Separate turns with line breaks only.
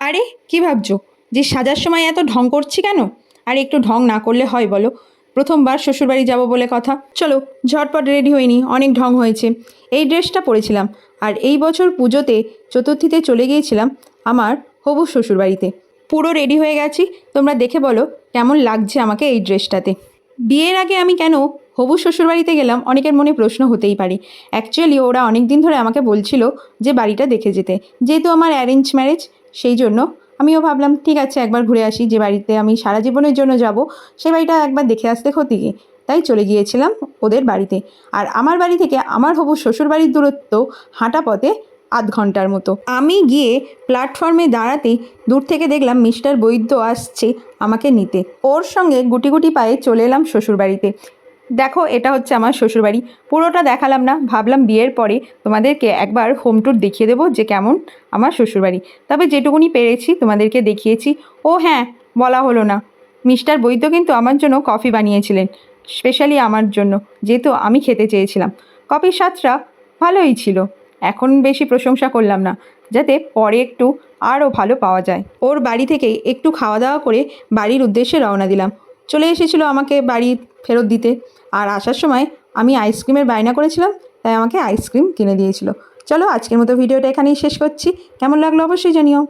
আরে কি ভাবছো যে সাজার সময় এত ঢং করছি কেন? আর একটু ঢং না করলে হয় বলো? প্রথমবার শ্বশুরবাড়ি যাব বলে কথা। চলো ঝটপট রেডি হইনি, অনেক ঢং হয়েছে। এই ড্রেসটা পরেছিলাম, আর এই বছর পুজোতে চতুর্থীতে চলে গিয়েছিলাম আমার হবু শ্বশুরবাড়িতে। পুরো রেডি হয়ে গেছি, তোমরা দেখে বলো কেমন লাগছে আমাকে এই ড্রেসটাতে। বিয়ের আগে আমি কেন হবু শ্বশুরবাড়িতে গেলাম, অনেকের মনে প্রশ্ন হতেই পারে। অ্যাকচুয়ালি ওরা অনেক দিন ধরে আমাকে বলছিল যে বাড়িটা দেখে যেতে, যেহেতু আমার অ্যারেঞ্জ ম্যারেজ, সেই জন্য আমিও ভাবলাম ঠিক আছে একবার ঘুরে আসি। যে বাড়িতে আমি সারা জীবনের জন্য যাব, সেই বাড়িটা একবার দেখে আসতে ক্ষতি কি। তাই চলে গিয়েছিলাম ওদের বাড়িতে। আর আমার বাড়ি থেকে আমার হবু শ্বশুরবাড়ির দূরত্ব হাঁটা পথে আধ ঘন্টার মতো। আমি গিয়ে প্ল্যাটফর্মে দাঁড়াতেই দূর থেকে দেখলাম মিস্টার বৈদ্য আসছে আমাকে নিতে। ওর সঙ্গে গুটি গুটি পায়ে চলে এলাম শ্বশুরবাড়িতে। দেখো এটা হচ্ছে আমার শ্বশুরবাড়ি। পুরোটা দেখালাম না, ভাবলাম বিয়ের পরে তোমাদেরকে একবার হোম ট্যুর দেখিয়ে দেবো যে কেমন আমার শ্বশুরবাড়ি। তবে যেটুকুনি পেরেছি তোমাদেরকে দেখিয়েছি। ও হ্যাঁ, বলা হলো না, মিস্টার বৈদ্য কিন্তু আমার জন্য কফি বানিয়েছিলেন, স্পেশালি আমার জন্য, যেহেতু আমি খেতে চেয়েছিলাম। কফির স্বাদটা ভালোই ছিল। এখন বেশি প্রশংসা করলাম না, যাতে পরে একটু আরও ভালো পাওয়া যায়। ওর বাড়ি থেকে একটু খাওয়া দাওয়া করে বাড়ির উদ্দেশ্যে রওনা দিলাম। চলে এসেছিলো আমাকে বাড়ি ফেরত দিতে। আর আসার সময় আমি আইসক্রিমের বায়না করেছিলাম, তাই আমাকে আইসক্রিম কিনে দিয়েছিল। চলো আজকের মতো ভিডিওটা এখানেই শেষ করছি। কেমন লাগলো অবশ্যই জানিও।